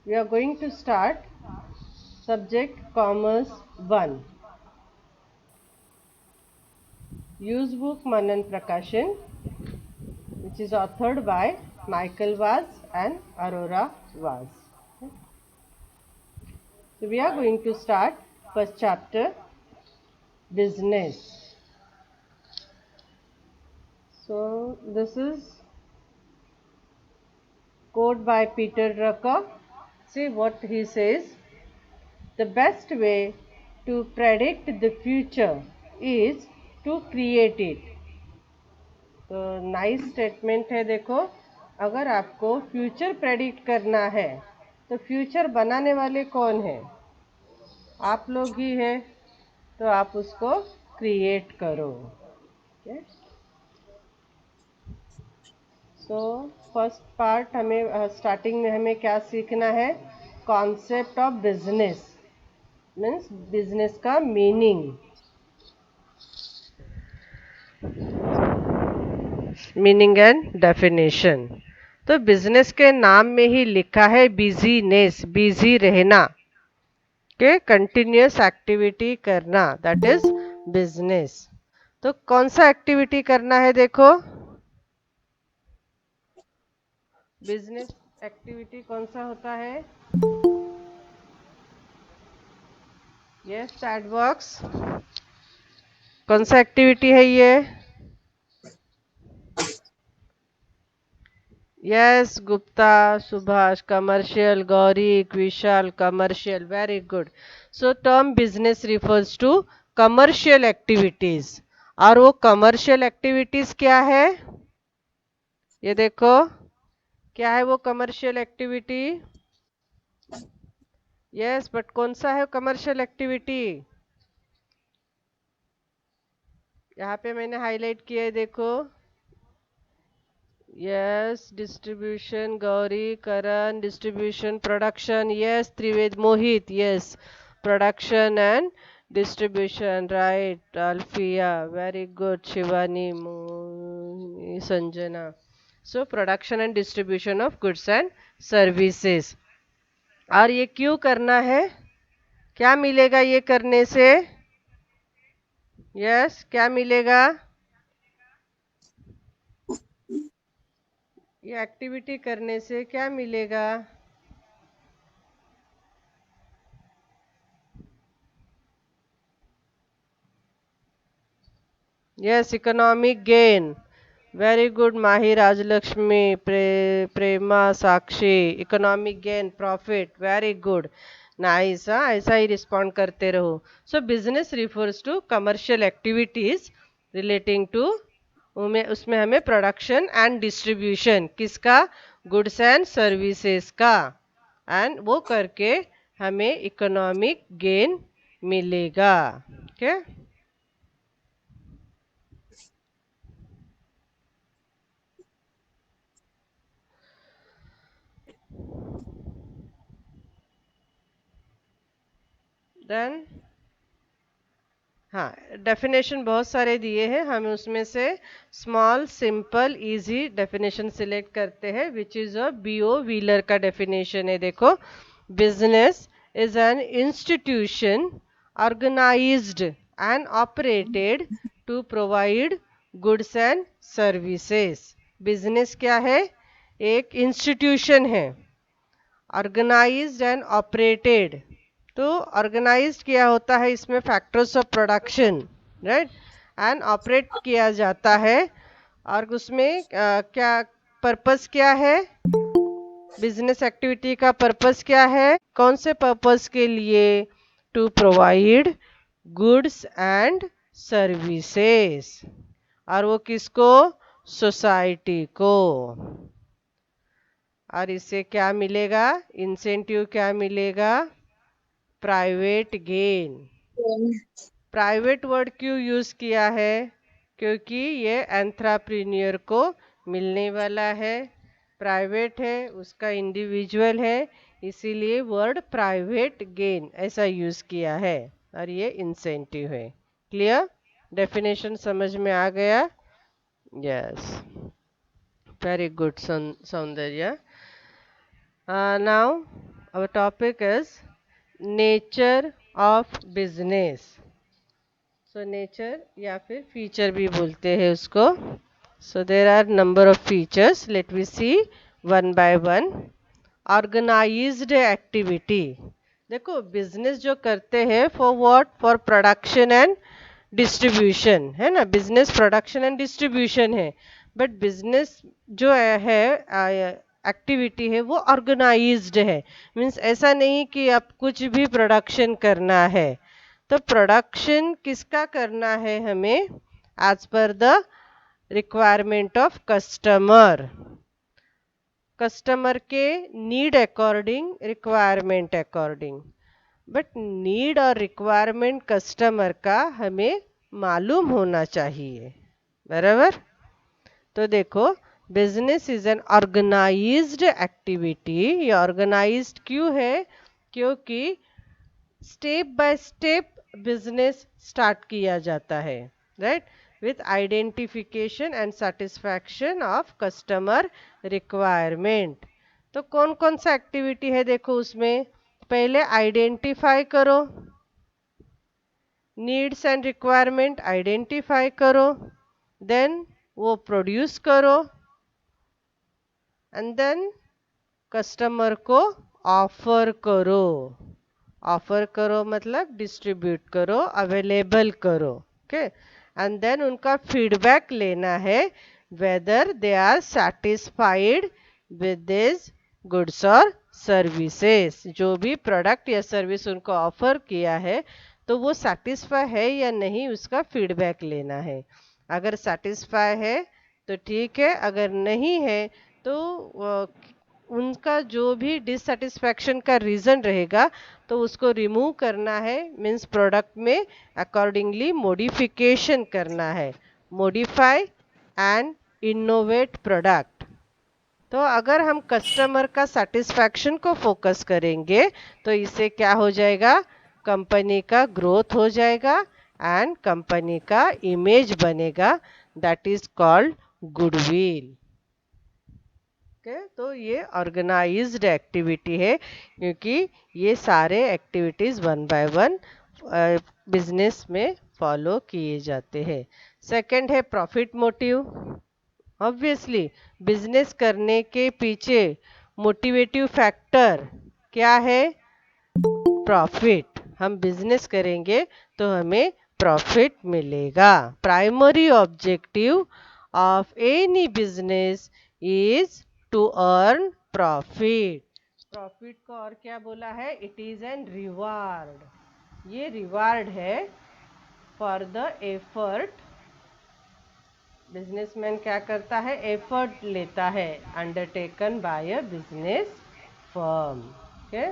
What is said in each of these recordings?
We are going to start subject Commerce 1. Use book Manan Prakashan, which is authored by Michael Vaz and Aurora Vaz. So we are going to start first chapter, business. So this is quote by Peter Drucker. See what he says. The best way to predict the future is to create it. तो nice statement है। देखो, अगर आपको future predict करना है तो future बनाने वाले कौन है? आप लोग ही हैं। तो आप उसको क्रिएट करो। सो फर्स्ट पार्ट हमें स्टार्टिंग में हमें क्या सीखना है? Concept of business means business का मीनिंग, मीनिंग एंड डेफिनेशन। तो बिजनेस के नाम में ही लिखा है बिजीनेस, बिजी रहना के कंटिन्यूस एक्टिविटी करना, दैट इज बिजनेस। तो कौन सा एक्टिविटी करना है? देखो, बिजनेस एक्टिविटी कौन सा होता है? यस चैट बॉक्स, कौन सा एक्टिविटी है ये? Yes Gupta, Subhash commercial, Gauri, Vishal commercial, very good. So term business refers to commercial activities. और वो कमर्शियल एक्टिविटीज क्या है? ये देखो, क्या है वो कमर्शियल एक्टिविटी? यस बट कौन सा है कमर्शियल एक्टिविटी? यहाँ पे मैंने हाईलाइट किया है, देखो। Yes distribution, Gauri, Karan, distribution, production, yes Trived, Mohit, yes production and distribution, right? Alfia, very good. Shivani, Sanjana. So production and distribution of goods and services. और ये क्यों करना है? क्या मिलेगा ये करने से? यस क्या मिलेगा? ये एक्टिविटी करने से क्या मिलेगा? Yes economic gain, very good Mahi, Rajlakshmi, Prema, Sakshi, economic gain, profit, very good, nice. हाँ ऐसा ही रिस्पॉन्ड करते रहो। So business refers to commercial activities relating to, उसमें हमें प्रोडक्शन एंड डिस्ट्रीब्यूशन किसका? गुड्स एंड सर्विसेज का। एंड वो करके हमें इकोनॉमिक गेन मिलेगा। Okay okay? देन हाँ, डेफिनेशन बहुत सारे दिए हैं, हम उसमें से small simple easy definition select करते हैं, which is a B O Wheeler का डेफिनेशन है। देखो, business is an institution organised and operated to provide goods and services. Business क्या है? एक इंस्टीट्यूशन है, ऑर्गेनाइज्ड एंड ऑपरेटेड। तो ऑर्गेनाइज्ड किया होता है इसमें factors of production, right, and operate किया जाता है। और उसमें क्या पर्पस क्या है? बिजनेस एक्टिविटी का पर्पस क्या है? कौन से पर्पस के लिए? To provide goods and services. और वो किसको? सोसाइटी को। और इससे क्या मिलेगा? इंसेंटिव क्या मिलेगा? Private gain. प्राइवेट वर्ड क्यों यूज किया है? क्योंकि ये एंट्राप्रीनियर को मिलने वाला है। प्राइवेट है, उसका इंडिविजुअल है, इसीलिए वर्ड प्राइवेट गेन ऐसा यूज किया है। और ये इंसेंटिव है। क्लियर? डेफिनेशन समझ में आ गया? यस, वेरी गुड सौंदर्य। Now our topic is nature of business. So nature या फिर feature भी बोलते हैं उसको. So there are number of features. Let me see one by one. Organized activity. देखो बिजनेस जो करते हैं for what, for production and distribution, है ना. बिजनेस प्रोडक्शन एंड डिस्ट्रीब्यूशन है, बट बिजनेस जो है एक्टिविटी है वो ऑर्गेनाइज्ड है. मीन्स ऐसा नहीं कि आप कुछ भी प्रोडक्शन करना है. तो प्रोडक्शन किसका करना है हमें, as per the requirement of customer. Customer के need according, requirement according. But need और रिक्वायरमेंट कस्टमर का हमें मालूम होना चाहिए, बराबर. तो देखो business is an organised activity. ये ऑर्गेनाइज्ड क्यों है, क्योंकि step by step business start किया जाता है, right, with identification and satisfaction of customer requirement. तो कौन कौन सा एक्टिविटी है देखो उसमें. पहले आइडेंटिफाई करो, नीड्स एंड रिक्वायरमेंट आइडेंटिफाई करो, देन वो प्रोड्यूस करो, एंड देन कस्टमर को ऑफर करो. ऑफर करो मतलब डिस्ट्रीब्यूट करो, अवेलेबल करो, ओके. एंड देन उनका फीडबैक लेना है, whether they are satisfied with this goods और सर्विसेज. जो भी प्रोडक्ट या सर्विस उनको ऑफर किया है तो वो सेटिस्फाई है या नहीं, उसका फीडबैक लेना है. अगर सेटिस्फाई है तो ठीक है, अगर नहीं है तो उनका जो भी डिससेटिस्फैक्शन का रीज़न रहेगा तो उसको रिमूव करना है. मीन्स प्रोडक्ट में अकॉर्डिंगली मॉडिफिकेशन करना है. Modify and innovate product. तो अगर हम कस्टमर का सेटिस्फैक्शन को फोकस करेंगे तो इससे क्या हो जाएगा, कंपनी का ग्रोथ हो जाएगा एंड कंपनी का इमेज बनेगा, दैट इज कॉल्ड गुडविल. तो ये ऑर्गेनाइज्ड एक्टिविटी है, क्योंकि ये सारे activities one by one business में फॉलो किए जाते हैं. सेकंड है प्रॉफिट मोटिव. ऑब्वियसली बिजनेस करने के पीछे मोटिवेटिव फैक्टर क्या है, प्रॉफिट. हम बिजनेस करेंगे तो हमें प्रॉफिट मिलेगा. Primary objective of any business is to earn profit. Profit को और क्या बोला है, इट इज एन रिवार्ड. ये रिवार्ड है फॉर द एफर्ट. बिजनेसमैन क्या करता है, एफर्ट लेता है undertaken by a business firm, okay.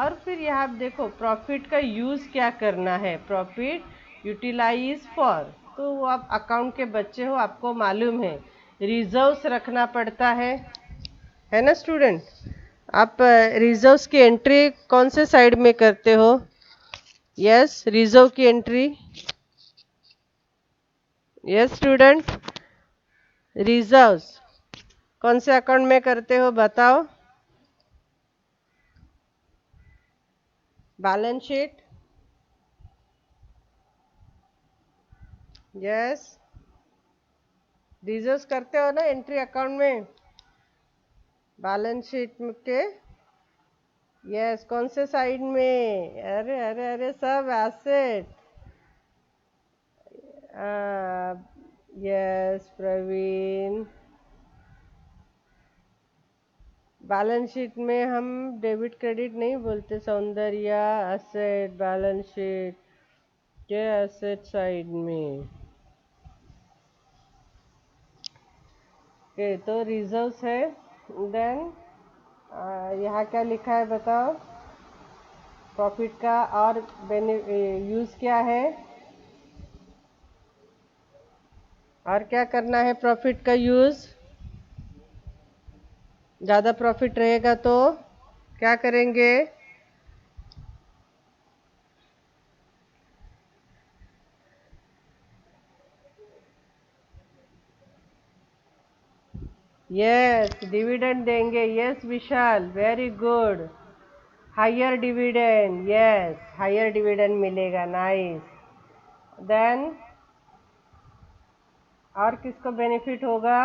और फिर यहाँ आप देखो प्रॉफिट का यूज क्या करना है, प्रॉफिट यूटिलाइज फॉर. तो वो आप अकाउंट के बच्चे हो, आपको मालूम है रिजर्व्स रखना पड़ता है ना स्टूडेंट. आप रिजर्व्स की एंट्री कौन से साइड में करते हो, यस रिजर्व की एंट्री, यस स्टूडेंट. रिजर्व्स कौन से अकाउंट में करते हो बताओ, बैलेंस शीट, यस. रिजर्व्स करते हो ना एंट्री अकाउंट में, बैलेंस शीट के, यस. कौन से साइड में, अरे अरे अरे सब asset, yes Praveen. Balance sheet में हम डेबिट क्रेडिट नहीं बोलते, सौंदर्य एसेट बैलेंस शीट के एसेट साइड में. ओके तो रिजर्व्स है. देन यहाँ क्या लिखा है बताओ, प्रॉफिट का और यूज क्या है, और क्या करना है प्रॉफिट का यूज. ज़्यादा प्रॉफिट रहेगा तो क्या करेंगे, यस डिविडेंड देंगे. Yes Vishal very good. Higher dividend, yes higher dividend मिलेगा, नाइस। देन और किसको बेनिफिट होगा?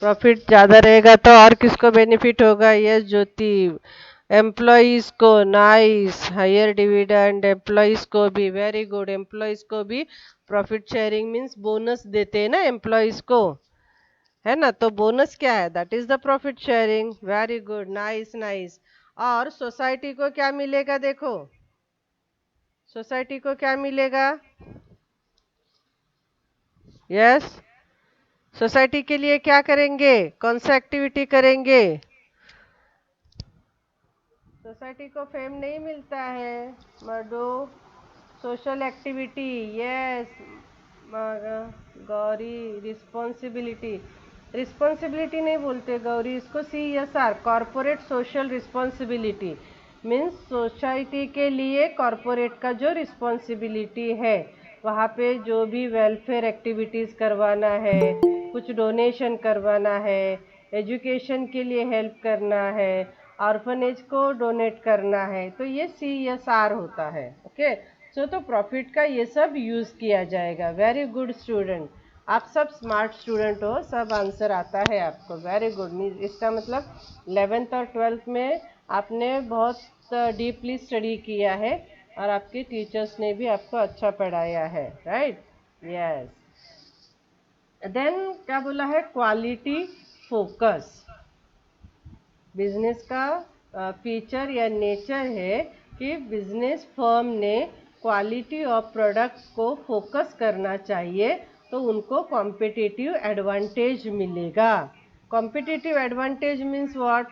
प्रॉफिट ज़्यादा रहेगा तो और किसको बेनिफिट होगा? यस ज्योति, एम्प्लॉइज को, नाइस, हायर डिविडेंड एम्प्लॉइज को भी, वेरी गुड, एम्प्लॉइज को भी प्रॉफिट शेयरिंग मीन्स बोनस देते हैं ना एम्प्लॉइज को, है ना, तो बोनस क्या है? That is the profit sharing, very good, nice nice. और सोसाइटी को क्या मिलेगा? देखो सोसाइटी को क्या मिलेगा? यस, सोसाइटी के लिए क्या करेंगे? कौन सा एक्टिविटी करेंगे? सोसाइटी को फेम नहीं मिलता है मर्दो, social activity, yes Gauri, responsibility, responsibility नहीं बोलते गौरी, इसको CSR, corporate social responsibility means society के लिए कॉरपोरेट का जो रिस्पॉन्सिबिलिटी है, वहाँ पे जो भी वेलफेयर एक्टिविटीज़ करवाना है, कुछ डोनेशन करवाना है, एजुकेशन के लिए हेल्प करना है, ऑर्फनेज को डोनेट करना है, तो ये CSR होता है। ओके, सो तो प्रॉफिट का ये सब यूज़ किया जाएगा। वेरी गुड स्टूडेंट, आप सब स्मार्ट स्टूडेंट हो, सब आंसर आता है आपको, वेरी गुड। इसका मतलब 11th और 12th में आपने बहुत डीपली स्टडी किया है और आपके टीचर्स ने भी आपको अच्छा पढ़ाया है, राइट? यस। देन क्या बोला है? Quality focus. बिजनेस का फीचर या नेचर है कि बिजनेस फर्म ने क्वालिटी ऑफ प्रोडक्ट्स को फोकस करना चाहिए, तो उनको कॉम्पिटिटिव एडवांटेज मिलेगा। Competitive advantage means what?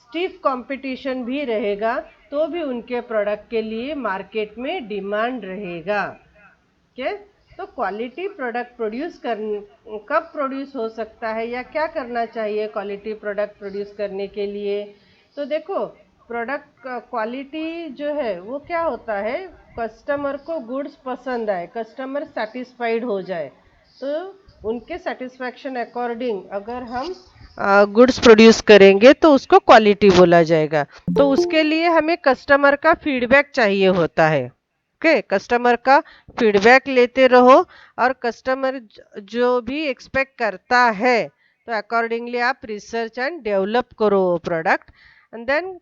Stiff competition भी रहेगा तो भी उनके प्रोडक्ट के लिए मार्केट में डिमांड रहेगा। ओके, तो क्वालिटी प्रोडक्ट प्रोड्यूस कर कब प्रोड्यूस हो सकता है या क्या करना चाहिए क्वालिटी प्रोडक्ट प्रोड्यूस करने के लिए? तो देखो, प्रोडक्ट क्वालिटी जो है वो क्या होता है, कस्टमर को गुड्स पसंद आए, कस्टमर सेटिस्फाइड हो जाए, तो उनके सेटिस्फैक्शन अकॉर्डिंग अगर हम गुड्स प्रोड्यूस करेंगे तो उसको क्वालिटी बोला जाएगा। तो उसके लिए हमें कस्टमर का फीडबैक चाहिए होता है। ओके, कस्टमर का फीडबैक लेते रहो और कस्टमर जो भी एक्सपेक्ट करता है तो अकॉर्डिंगली आप रिसर्च एंड डेवलप करो product. And then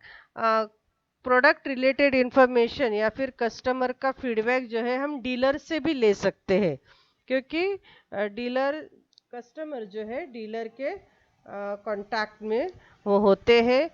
product related information या फिर कस्टमर का फीडबैक जो है हम डीलर से भी ले सकते हैं, क्योंकि डीलर कस्टमर जो है डीलर के कांटेक्ट में वो होते हैं।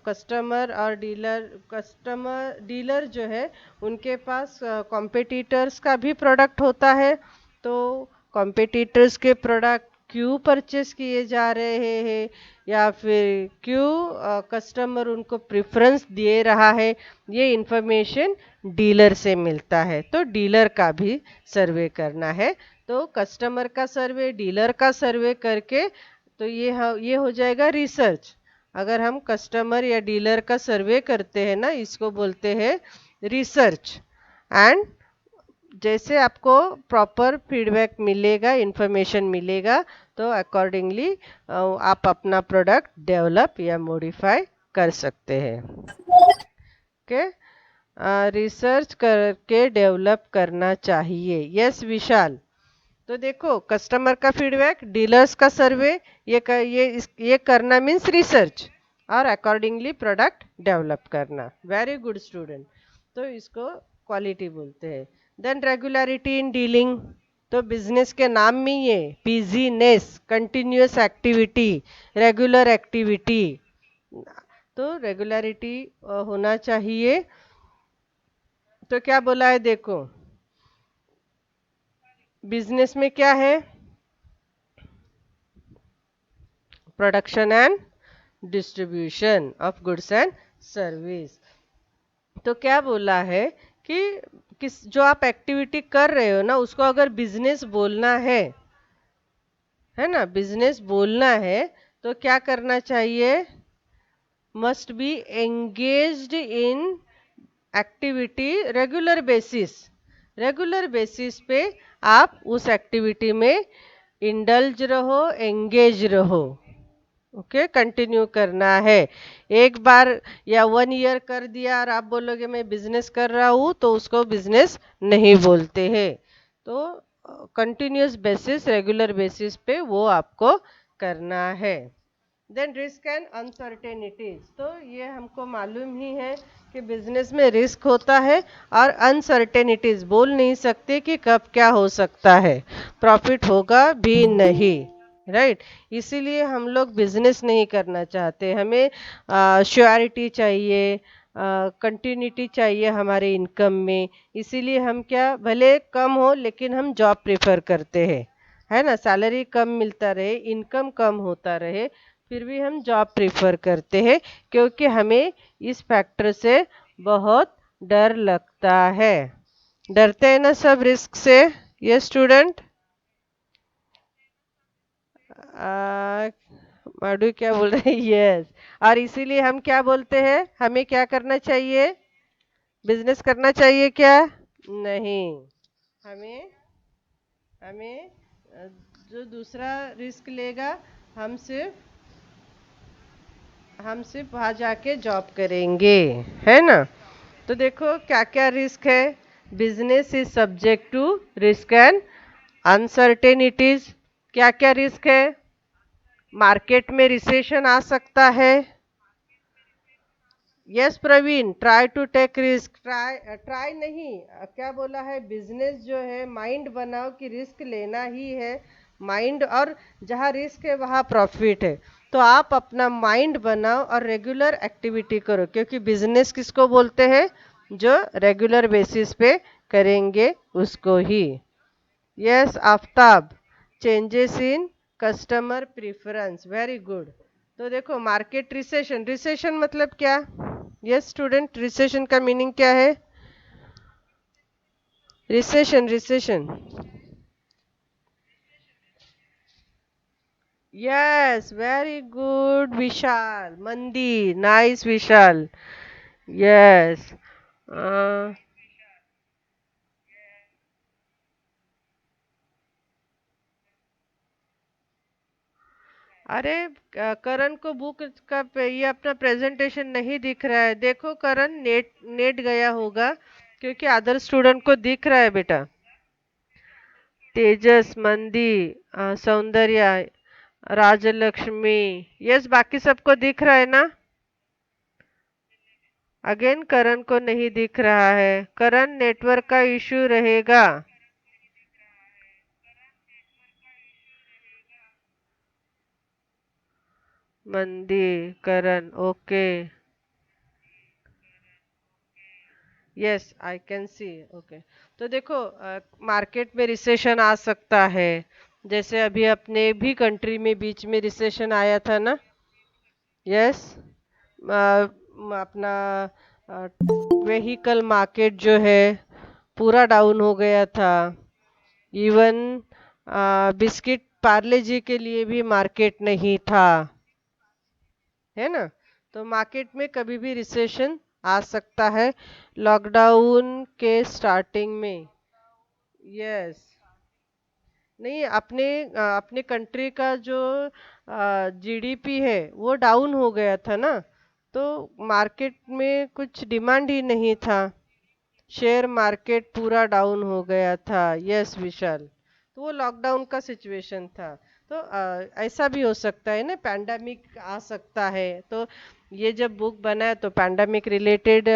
कस्टमर और डीलर जो है उनके पास कॉम्पिटिटर्स का भी प्रोडक्ट होता है, तो कॉम्पिटिटर्स के प्रोडक्ट क्यों परचेस किए जा रहे हैं या फिर क्यों कस्टमर उनको प्रेफरेंस दे रहा है, ये इंफॉर्मेशन डीलर से मिलता है। तो डीलर का भी सर्वे करना है, तो कस्टमर का सर्वे, डीलर का सर्वे करके, तो ये हो जाएगा रिसर्च। अगर हम कस्टमर या डीलर का सर्वे करते हैं ना, इसको बोलते हैं रिसर्च। एंड जैसे आपको प्रॉपर फीडबैक मिलेगा, इंफॉर्मेशन मिलेगा, तो अकॉर्डिंगली आप अपना प्रोडक्ट डेवलप या मॉडिफाई कर सकते हैं। ओके, रिसर्च करके डेवलप करना चाहिए। यस विशाल, तो देखो कस्टमर का फीडबैक, डीलर्स का सर्वे, ये करना मीन्स रिसर्च और अकॉर्डिंगली प्रोडक्ट डेवलप करना। वेरी गुड स्टूडेंट, तो इसको क्वालिटी बोलते हैं। देन रेगुलरिटी इन डीलिंग, तो बिजनेस के नाम में ये business, continuous activity, regular activity, तो रेगुलरिटी होना चाहिए। तो क्या बोला है देखो, बिजनेस में क्या है? Production and distribution of goods and service. तो क्या बोला है कि किस जो आप एक्टिविटी कर रहे हो ना, उसको अगर बिजनेस बोलना है ना, बिजनेस बोलना है, तो क्या करना चाहिए? Must be engaged in activity regular basis. Regular basis पे आप उस एक्टिविटी में इंडल्ज रहो, एंगेज रहो। ओके, कंटिन्यू करना है। एक बार या 1 ईयर कर दिया और आप बोलोगे मैं बिजनेस कर रहा हूँ, तो उसको बिजनेस नहीं बोलते हैं। तो कंटिन्यूअस बेसिस, रेगुलर बेसिस पे वो आपको करना है। देन रिस्क एंड अनसर्टेनिटीज, तो ये हमको मालूम ही है कि बिजनेस में रिस्क होता है और अनसर्टेनिटीज, बोल नहीं सकते कि कब क्या हो सकता है, प्रॉफिट होगा भी नहीं, राइट। इसीलिए हम लोग बिजनेस नहीं करना चाहते। हमें श्योरिटी चाहिए, कंटिन्यूटी चाहिए हमारे इनकम में। इसीलिए हम क्या, भले कम हो लेकिन हम जॉब प्रेफर करते हैं, है ना। सैलरी कम मिलता रहे, इनकम कम होता रहे, फिर भी हम जॉब प्रेफर करते हैं, क्योंकि हमें इस फैक्टर से बहुत डर लगता है। डरते हैं ना सब रिस्क से, ये स्टूडेंट। माडू क्या बोल रहे हैं? यस। और इसीलिए हम क्या बोलते हैं, हमें क्या करना चाहिए, बिजनेस करना चाहिए क्या? नहीं। हमें हमें जो दूसरा रिस्क लेगा, हम सिर्फ हम सिर्फ वहाँ जाके जॉब करेंगे, है ना। तो देखो क्या क्या रिस्क है। Business is subject to risk and uncertainties. क्या क्या रिस्क है? मार्केट में रिसेशन आ सकता है। Yes Praveen, try to take risk. Try try नहीं, क्या बोला है, बिजनेस जो है माइंड बनाओ कि रिस्क लेना ही है। माइंड, और जहाँ रिस्क है वहाँ प्रॉफिट है। तो आप अपना माइंड बनाओ और रेगुलर एक्टिविटी करो, क्योंकि बिजनेस किसको बोलते हैं, जो रेगुलर बेसिस पे करेंगे उसको ही। Yes Aftab, changes in customer preference, very good. तो देखो मार्केट रिसेशन, रिसेशन मतलब क्या? यस स्टूडेंट, रिसेशन का मीनिंग क्या है? Recession, recession. Yes, very good Vishal, मंदी, नाइस विशाल। यस। अरे करण को बुक का ये अपना प्रेजेंटेशन नहीं दिख रहा है। देखो करण, नेट नेट गया होगा, क्योंकि अदर स्टूडेंट को दिख रहा है बेटा। तेजस, मंदी, सौंदर्या, राजलक्ष्मी, यस, बाकी सबको दिख रहा है ना? अगेन करण को नहीं दिख रहा है। करण, नेटवर्क का इशू रहेगा। मंदी, Karan, okay. Yes I can see, okay. तो देखो मार्केट में रिसेशन आ सकता है, जैसे अभी अपने भी कंट्री में बीच में रिसेशन आया था ना। यस। अपना व्हीकल मार्केट जो है पूरा डाउन हो गया था। इवन बिस्किट पार्ले जी के लिए भी मार्केट नहीं था, है ना। तो मार्केट में कभी भी रिसेशन आ सकता है, लॉकडाउन के स्टार्टिंग में। यस। नहीं, अपने कंट्री का जो जीडीपी है वो डाउन हो गया था ना, तो मार्केट में कुछ डिमांड ही नहीं था। शेयर मार्केट पूरा डाउन हो गया था। यस विशाल, तो वो लॉकडाउन का सिचुएशन था। तो ऐसा भी हो सकता है ना, पैंडेमिक आ सकता है। तो ये जब बुक बना है तो पैंडेमिक रिलेटेड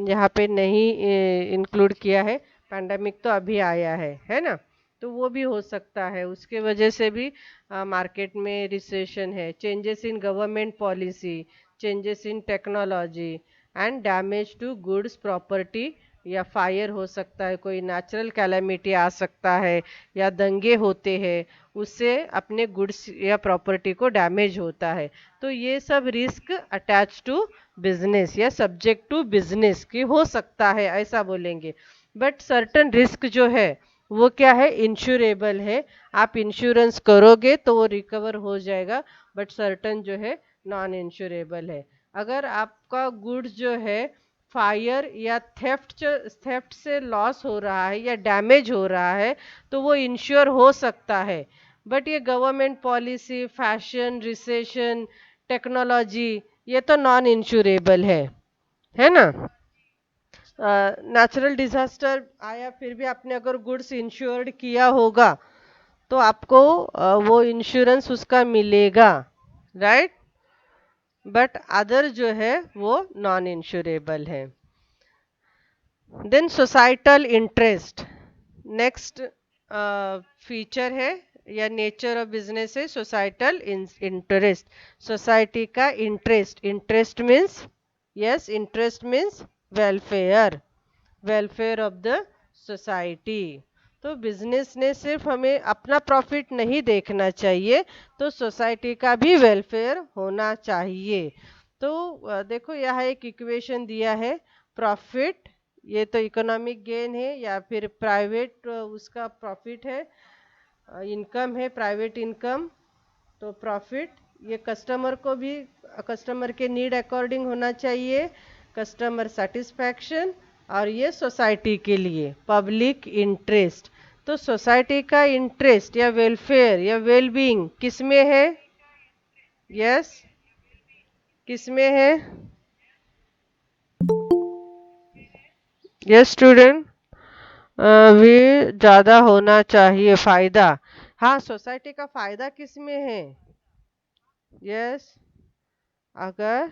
यहाँ पे नहीं इंक्लूड किया है। पैंडेमिक तो अभी आया है ना। तो वो भी हो सकता है, उसके वजह से भी मार्केट में रिसेशन है। Changes in government policy, changes in technology and damage to goods property, या फायर हो सकता है, कोई नेचुरल कैलामिटी आ सकता है, या दंगे होते हैं, उससे अपने गुड्स या प्रॉपर्टी को डैमेज होता है। तो ये सब रिस्क अटैच टू बिजनेस या सब्जेक्ट टू बिजनेस की हो सकता है, ऐसा बोलेंगे। बट सर्टन रिस्क जो है वो क्या है, इंश्योरेबल है। आप इंश्योरेंस करोगे तो वो रिकवर हो जाएगा। बट सर्टन जो है नॉन इंश्योरेबल है। अगर आपका गुड्स जो है फायर या थेफ्ट से लॉस हो रहा है या डैमेज हो रहा है, तो वो इंश्योर हो सकता है। बट ये government policy, fashion, recession, technology, ये तो नॉन इंश्योरेबल है ना। नेचुरल डिजास्टर आया फिर भी आपने अगर गुड्स इंश्योर्ड किया होगा तो आपको वो इंश्योरेंस उसका मिलेगा, राइट। बट अदर जो है वो नॉन इंश्योरेबल है। Then societal interest, next feature है या नेचर ऑफ बिजनेस है सोसाइटल इंटरेस्ट। सोसाइटी का interest, interest means, yes, interest means welfare, welfare of the society. तो बिजनेस ने सिर्फ हमें अपना प्रॉफिट नहीं देखना चाहिए, तो सोसाइटी का भी वेलफेयर होना चाहिए। तो देखो यहाँ एक इक्वेशन दिया है, प्रॉफिट, ये तो इकोनॉमिक गेन है या फिर प्राइवेट उसका प्रॉफिट है, इनकम है प्राइवेट इनकम। तो प्रॉफिट ये कस्टमर को भी, कस्टमर के नीड अकॉर्डिंग होना चाहिए, कस्टमर सेटिस्फैक्शन, और ये सोसाइटी के लिए पब्लिक इंटरेस्ट। तो सोसाइटी का इंटरेस्ट या वेलफेयर या वेलबींग किस में है? यस, किस में है? यस स्टूडेंट, भी ज़्यादा होना चाहिए फायदा। हाँ, सोसाइटी का फायदा किस में है? यस, अगर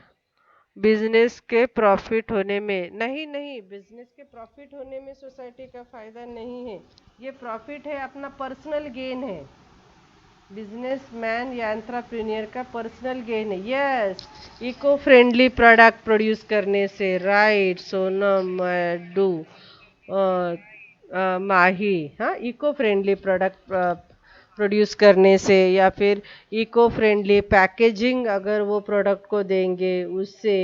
बिजनेस के प्रॉफिट होने में, नहीं नहीं, बिजनेस के प्रॉफिट होने में सोसाइटी का फायदा नहीं है। ये प्रॉफिट है अपना पर्सनल गेन है, बिजनेसमैन या एंटरप्रेन्योर का पर्सनल गेन है। Yes, eco friendly product produce करने से, राइट सोनम, डू, माही, हाँ, इको फ्रेंडली प्रोडक्ट प्रोड्यूस करने से, या फिर इको फ्रेंडली पैकेजिंग अगर वो प्रोडक्ट को देंगे उससे,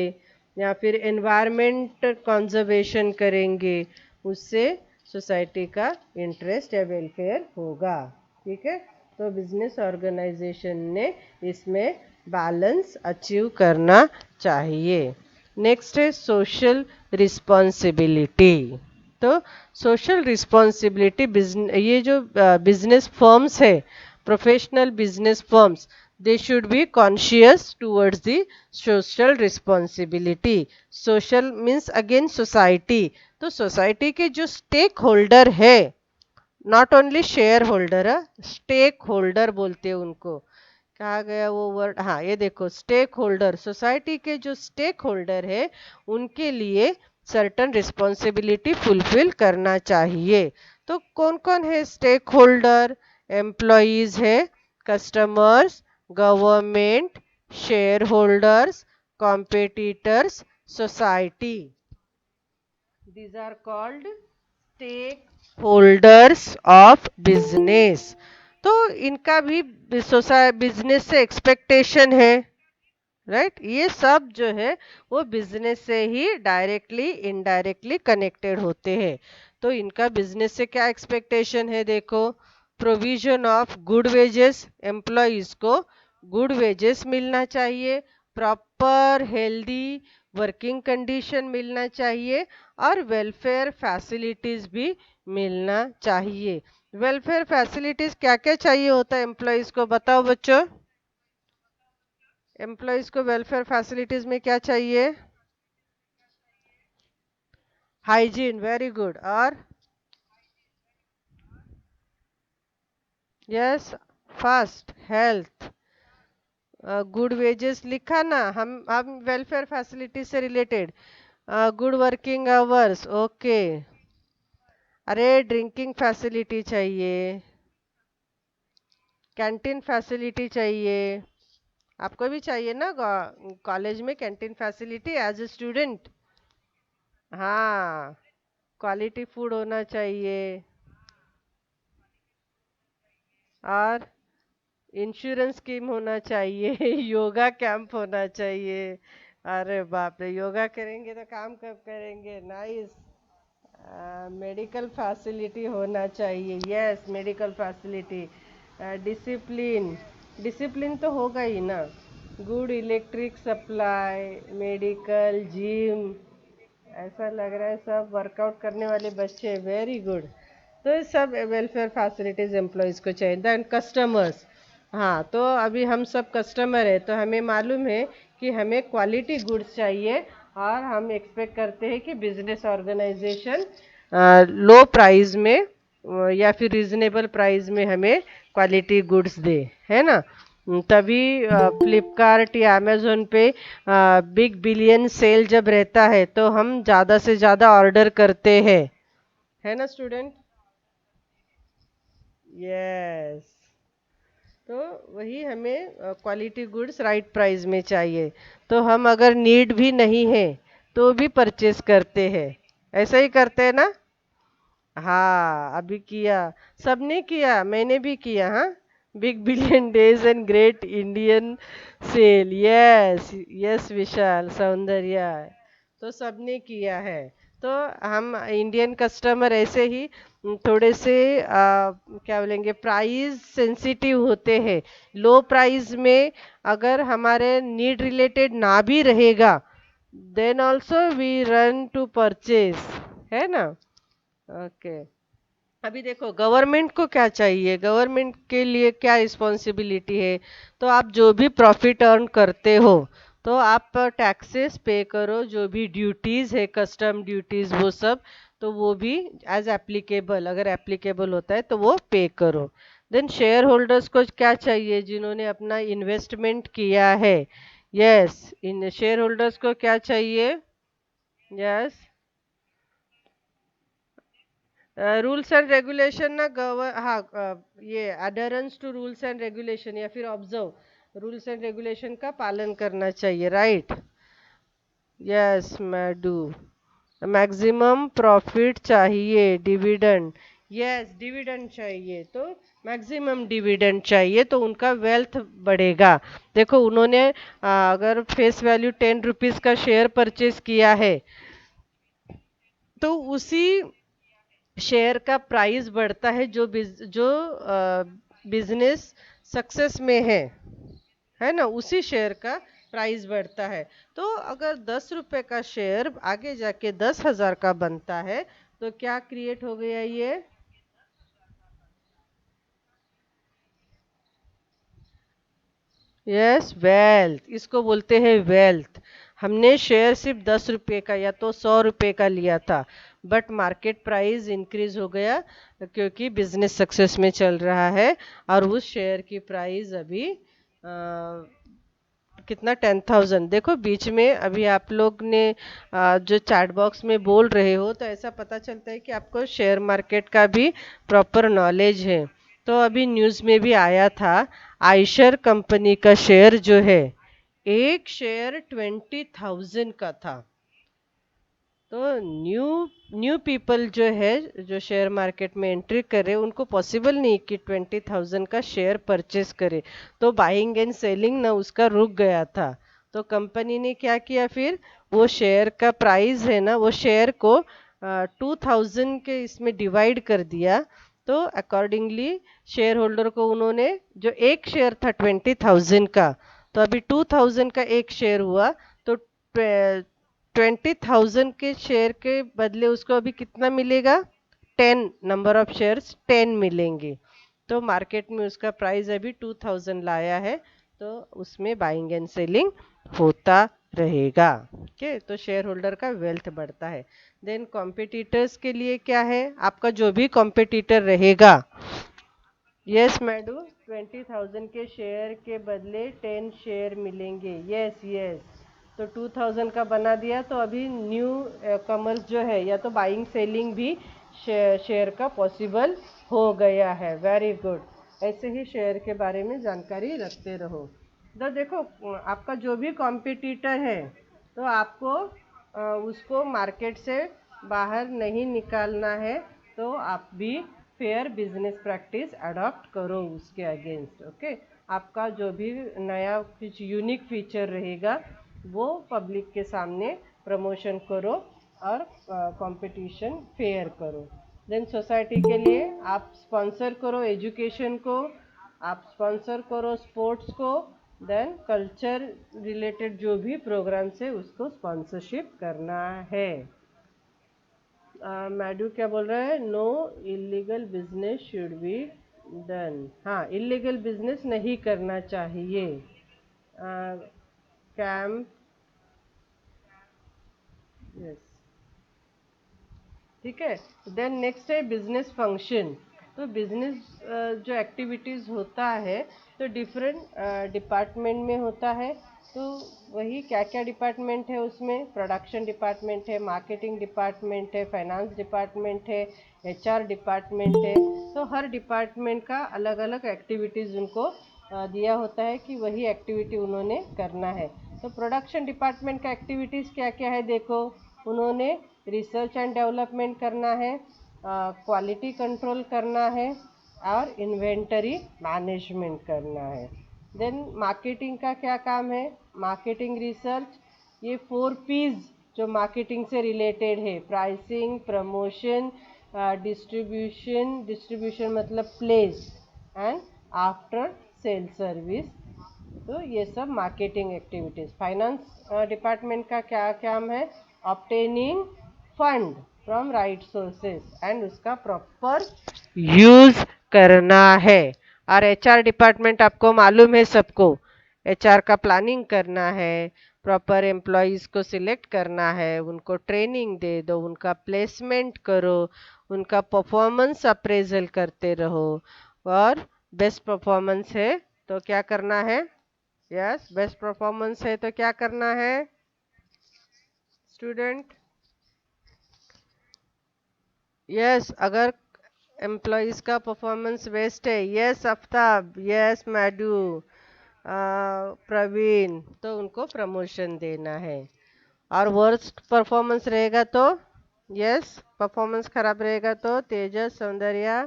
या फिर एनवायरनमेंट कंजर्वेशन करेंगे उससे सोसाइटी का इंटरेस्ट या वेलफेयर होगा। ठीक है, तो बिजनेस ऑर्गेनाइजेशन ने इसमें बैलेंस अचीव करना चाहिए। नेक्स्ट है सोशल रिस्पॉन्सिबिलिटी। तो सोशल रिस्पॉन्सिबिलिटी, ये जो बिजनेस फर्म्स है, professional business firms, they should be conscious towards the social responsibility. Social means again society. तो सोसाइटी के जो स्टेक होल्डर है, not only shareholder, stakeholder बोलते हैं उनको। कहा गया वो वर्ड, हाँ ये देखो, स्टेक होल्डर, सोसाइटी के जो स्टेक होल्डर है उनके लिए सर्टन रिस्पॉन्सिबिलिटी फुलफिल करना चाहिए। तो कौन कौन है स्टेक होल्डर? एम्प्लॉयज है, customers, government, share holders, competitors, society, these are called stakeholders of business। तो इनका भी बिजनेस से एक्सपेक्टेशन है, राइट। ये सब जो है वो बिजनेस से ही डायरेक्टली इनडायरेक्टली कनेक्टेड होते हैं। तो इनका बिजनेस से क्या एक्सपेक्टेशन है? देखो, provision of good wages, employees को गुड वेजेस मिलना चाहिए, प्रॉपर हेल्दी वर्किंग कंडीशन मिलना चाहिए, और वेलफेयर फैसिलिटीज भी मिलना चाहिए। वेलफेयर फैसिलिटीज क्या क्या चाहिए होता है एम्प्लॉयज को? बताओ बच्चों, एम्प्लॉयज को वेलफेयर फैसिलिटीज में क्या चाहिए? Hygiene, very good. और yes, first health, good wages लिखा ना, हम वेलफेयर फैसिलिटी से related, good working hours, okay. अरे ड्रिंकिंग फैसिलिटी चाहिए, कैंटीन फैसिलिटी चाहिए, आपको भी चाहिए ना कॉलेज में canteen facility as a student. हाँ, क्वालिटी फूड होना चाहिए, और इंश्योरेंस स्कीम होना चाहिए, योगा कैंप होना चाहिए। अरे बाप रे, योगा करेंगे तो काम कब करेंगे? नाइस। मेडिकल फैसिलिटी होना चाहिए, yes, medical facility. Discipline, discipline तो होगा ही ना, good electric supply, medical gym, ऐसा लग रहा है सब वर्कआउट करने वाले बच्चे, वेरी गुड। तो ये सब वेलफेयर फैसिलिटीज एम्प्लॉयज को चाहिए। देन कस्टमर्स, हाँ, तो अभी हम सब कस्टमर है, तो हमें मालूम है कि हमें क्वालिटी गुड्स चाहिए, और हम एक्सपेक्ट करते हैं कि बिजनेस ऑर्गेनाइजेशन लो प्राइस में या फिर रिजनेबल प्राइस में हमें क्वालिटी गुड्स दे, है ना। तभी फ्लिपकार्ट या अमेजोन पे बिग बिलियन सेल जब रहता है तो हम ज़्यादा से ज़्यादा ऑर्डर करते हैं, है ना स्टूडेंट। यस। तो वही हमें क्वालिटी गुड्स राइट प्राइस में चाहिए। तो हम अगर नीड भी नहीं है तो भी परचेस करते हैं, ऐसा ही करते हैं ना। हाँ, अभी किया, सबने किया, मैंने भी किया। हाँ, big billion days and great Indian sale, yes yes Vishal Soundarya, तो सबने किया है। तो हम इंडियन कस्टमर ऐसे ही थोड़े से क्या बोलेंगे, प्राइस सेंसिटिव होते हैं। लो प्राइस में अगर हमारे नीड रिलेटेड ना भी रहेगा, then also we run to purchase, है ना। ओके। अभी देखो गवर्नमेंट को क्या चाहिए, गवर्नमेंट के लिए क्या रिस्पॉन्सिबिलिटी है। तो आप जो भी प्रॉफिट अर्न करते हो तो आप टैक्सेस पे करो, जो भी ड्यूटीज है, कस्टम ड्यूटीज वो सब, तो वो भी एज एप्लीकेबल, अगर एप्लीकेबल होता है तो वो पे करो। देन शेयर होल्डर्स को क्या चाहिए, जिन्होंने अपना इन्वेस्टमेंट किया है। यस, इन शेयर होल्डर्स को क्या चाहिए। यस, रूल्स एंड रेगुलेशन ना, हाँ, ये अडरेंस टू रूल्स एंड रेगुलेशन या फिर ऑब्जर्व रूल्स एंड रेगुलेशन का पालन करना चाहिए, राइट। यस मैडू, मैक्सिमम प्रॉफिट चाहिए, डिविडेंड, यस डिविडेंड चाहिए, तो मैक्सिमम डिविडेंड चाहिए तो उनका वेल्थ बढ़ेगा। देखो उन्होंने अगर फेस वैल्यू 10 रुपीज का शेयर परचेज किया है, तो उसी शेयर का प्राइस बढ़ता है जो जो बिजनेस सक्सेस में है ना, उसी शेयर का प्राइस बढ़ता है। तो अगर 10 रुपए का शेयर आगे जाके 10,000 का बनता है, तो क्या क्रिएट हो गया ये। यस, वेल्थ, इसको बोलते हैं वेल्थ। हमने शेयर सिर्फ 10 रुपए का या तो 100 रुपए का लिया था, बट मार्केट प्राइस इंक्रीज हो गया क्योंकि बिजनेस सक्सेस में चल रहा है, और उस शेयर की प्राइस अभी कितना, 10,000। देखो बीच में अभी आप लोग ने जो चैट बॉक्स में बोल रहे हो, तो ऐसा पता चलता है कि आपको शेयर मार्केट का भी प्रॉपर नॉलेज है। तो अभी न्यूज़ में भी आया था, आयशर कंपनी का शेयर जो है, एक शेयर 20,000 का था। तो न्यू न्यू पीपल जो है, जो शेयर मार्केट में एंट्री करे, उनको पॉसिबल नहीं कि 20,000 का शेयर परचेस करे। तो बाइंग एंड सेलिंग ना उसका रुक गया था। तो कंपनी ने क्या किया फिर, वो शेयर का प्राइस है ना, वो शेयर को 2,000 के इसमें डिवाइड कर दिया। तो अकॉर्डिंगली शेयर होल्डर को उन्होंने, जो एक शेयर था 20,000 का, तो अभी 2,000 का एक शेयर हुआ, तो 20,000 के शेयर के बदले उसको अभी कितना मिलेगा, 10 नंबर ऑफ शेयर्स 10 मिलेंगे। तो मार्केट में उसका प्राइस अभी 2,000 लाया है, तो उसमें बाइंग एंड सेलिंग होता रहेगा। ओके, तो शेयर होल्डर का वेल्थ बढ़ता है। देन कॉम्पिटिटर्स के लिए क्या है, आपका जो भी कॉम्पिटिटर रहेगा। यस मैडू, 20,000 के शेयर के बदले 10 शेयर मिलेंगे, यस यस। तो 2,000 का बना दिया, तो अभी न्यू कमर्स जो है, या तो बाइंग सेलिंग भी शेयर का पॉसिबल हो गया है, वेरी गुड। ऐसे ही शेयर के बारे में जानकारी रखते रहो। तो देखो आपका जो भी कॉम्पिटिटर है, तो आपको उसको मार्केट से बाहर नहीं निकालना है। तो आप भी फेयर बिजनेस प्रैक्टिस अडॉप्ट करो उसके अगेंस्ट। ओके, आपका जो भी नया कुछ यूनिक फीचर रहेगा वो पब्लिक के सामने प्रमोशन करो, और कंपटीशन फेयर करो। देन सोसाइटी के लिए आप स्पॉन्सर करो एजुकेशन को, आप स्पॉन्सर करो स्पोर्ट्स को, देन कल्चर रिलेटेड जो भी प्रोग्राम्स है उसको स्पॉन्सरशिप करना है। मैडू क्या बोल रहा है, no illegal business should be done. हाँ, इलीगल बिजनेस नहीं करना चाहिए। कैंप। यस। ठीक है। देन नेक्स्ट है बिजनेस फंक्शन। तो बिजनेस जो एक्टिविटीज होता है, तो डिफरेंट डिपार्टमेंट में होता है। तो वही क्या क्या डिपार्टमेंट है उसमें, प्रोडक्शन डिपार्टमेंट है, मार्केटिंग डिपार्टमेंट है, फाइनेंस डिपार्टमेंट है, एचआर डिपार्टमेंट है। तो हर डिपार्टमेंट का अलग अलग एक्टिविटीज उनको दिया होता है कि वही एक्टिविटी उन्होंने करना है। तो प्रोडक्शन डिपार्टमेंट का एक्टिविटीज क्या क्या है देखो। उन्होंने रिसर्च एंड डेवलपमेंट करना है, क्वालिटी कंट्रोल करना है, और इन्वेंटरी मैनेजमेंट करना है। देन मार्केटिंग का क्या काम है, मार्केटिंग रिसर्च। ये 4 P's जो मार्केटिंग से रिलेटेड है, प्राइसिंग, प्रमोशन, डिस्ट्रीब्यूशन, डिस्ट्रीब्यूशन मतलब place, and after sale service. तो ये सब मार्केटिंग एक्टिविटीज। फाइनेंस डिपार्टमेंट का क्या काम है, obtaining fund from right sources and उसका प्रॉपर यूज करना है। और एचआर डिपार्टमेंट आपको मालूम है सबको, एचआर का प्लानिंग करना है, प्रॉपर एम्प्लॉयज को सिलेक्ट करना है, उनको ट्रेनिंग दे दो, उनका प्लेसमेंट करो, उनका परफॉर्मेंस अप्रेजल करते रहो। और बेस्ट परफॉर्मेंस है तो क्या करना है, यस, बेस्ट परफॉर्मेंस है तो क्या करना है स्टूडेंट। यस, अगर एम्प्लॉयज का परफॉर्मेंस बेस्ट है, यस आफ्ताब, यस मैडू, प्रवीण, तो उनको प्रमोशन देना है। और वर्स्ट परफॉर्मेंस रहेगा तो, यस, परफॉर्मेंस खराब रहेगा तो तेजस, सौंदर्या,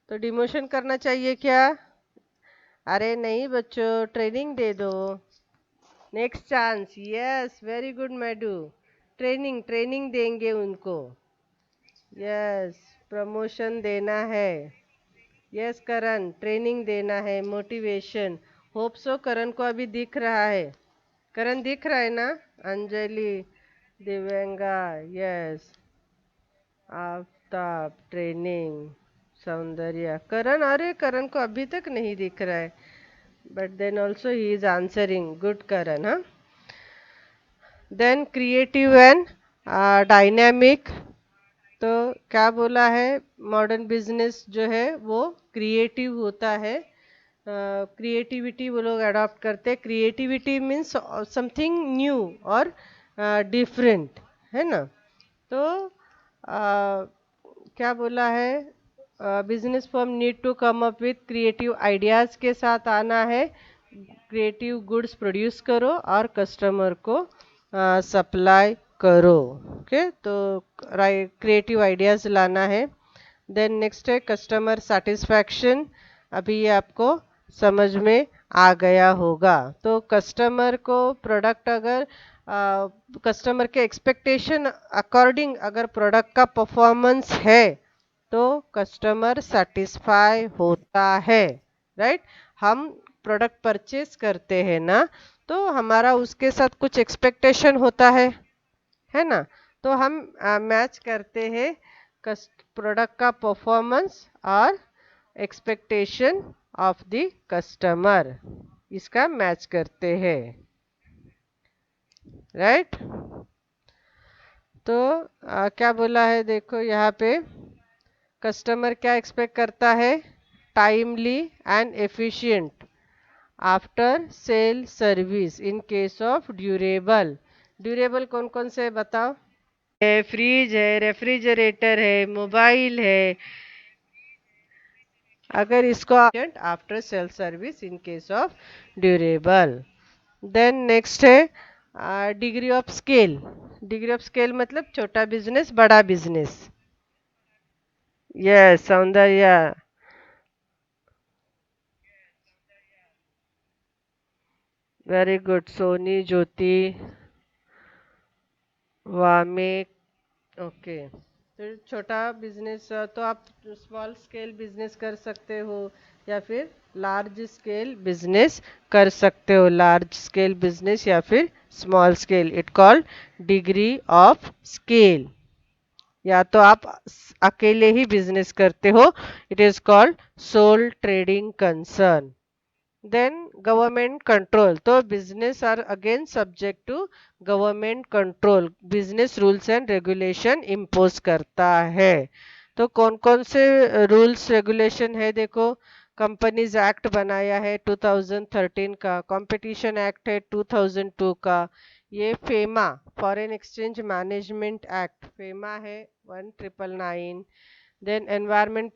तो डिमोशन करना चाहिए क्या। अरे नहीं बच्चों, ट्रेनिंग दे दो, next chance, yes very good मैडू, ट्रेनिंग ट्रेनिंग देंगे उनको। यस, प्रमोशन देना है। यस करण, ट्रेनिंग देना है, मोटिवेशन। होप सो करण को अभी दिख रहा है, करण दिख रहा है ना। अंजलि, दिव्यांगा, यस, आफ्ताब, ट्रेनिंग, सौंदर्या, करण, अरे करण को अभी तक नहीं दिख रहा है, but then also he is answering, good Karan. हाँ, देन क्रिएटिव एंड डायनेमिक। तो क्या बोला है, मॉडर्न बिजनेस जो है वो क्रिएटिव होता है, क्रिएटिविटी वो लोग अडॉप्ट करते हैं। क्रिएटिविटी मीन्स समथिंग न्यू और डिफरेंट, है ना। तो क्या बोला है, business firm need to come up with creative ideas के साथ आना है, क्रिएटिव गुड्स प्रोड्यूस करो और कस्टमर को सप्लाई करो। ओके, तो क्रिएटिव आइडियाज लाना है। देन नेक्स्ट है कस्टमर सेटिस्फैक्शन। अभी ये आपको समझ में आ गया होगा। तो कस्टमर को प्रोडक्ट अगर कस्टमर के एक्सपेक्टेशन अकॉर्डिंग अगर प्रोडक्ट का परफॉर्मेंस है तो कस्टमर सेटिस्फाई होता है, राइट। हम प्रोडक्ट परचेज करते हैं ना, तो हमारा उसके साथ कुछ एक्सपेक्टेशन होता है ना। तो हम मैच करते हैं प्रोडक्ट का परफॉर्मेंस और एक्सपेक्टेशन ऑफ द कस्टमर, इसका मैच करते हैं, राइट। तो क्या बोला है देखो यहाँ पे, कस्टमर क्या एक्सपेक्ट करता है, timely and efficient after sale service in case of durable. Durable कौन कौन से बताओ, है फ्रिज है, रेफ्रिजरेटर है, मोबाइल है। अगर इसको after sale service in case of durable. Then next है degree of scale. Degree of scale मतलब छोटा बिजनेस, बड़ा business. Yes Soundarya, very good, Soni, Jyoti, Wamiq, okay. तो छोटा बिजनेस तो आप स्मॉल स्केल बिजनेस कर सकते हो या फिर लार्ज स्केल बिजनेस कर सकते हो, लार्ज स्केल बिजनेस या फिर small scale, it called degree of scale. या तो आप अकेले ही बिजनेस करते हो, it is called sole trading concern. Then government control, तो business are again subject to government control, business rules and regulation impose करता है। तो कौन कौन से रूल्स रेगुलेशन है देखो, कंपनीज एक्ट बनाया है 2013 का, कंपटीशन एक्ट है 2002 का, ये FEMA foreign exchange management act FEMA है 1999, then Environment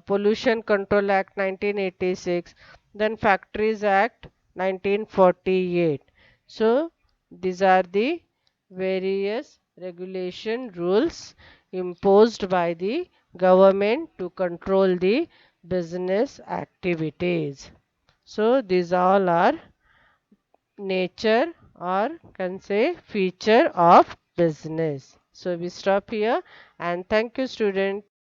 Pollution Control Act 1986, then Factories Act 1948. So these are the various regulation rules imposed by the government to control the business activities. So these all are nature or can say feature of business. So we stop here and thank you student.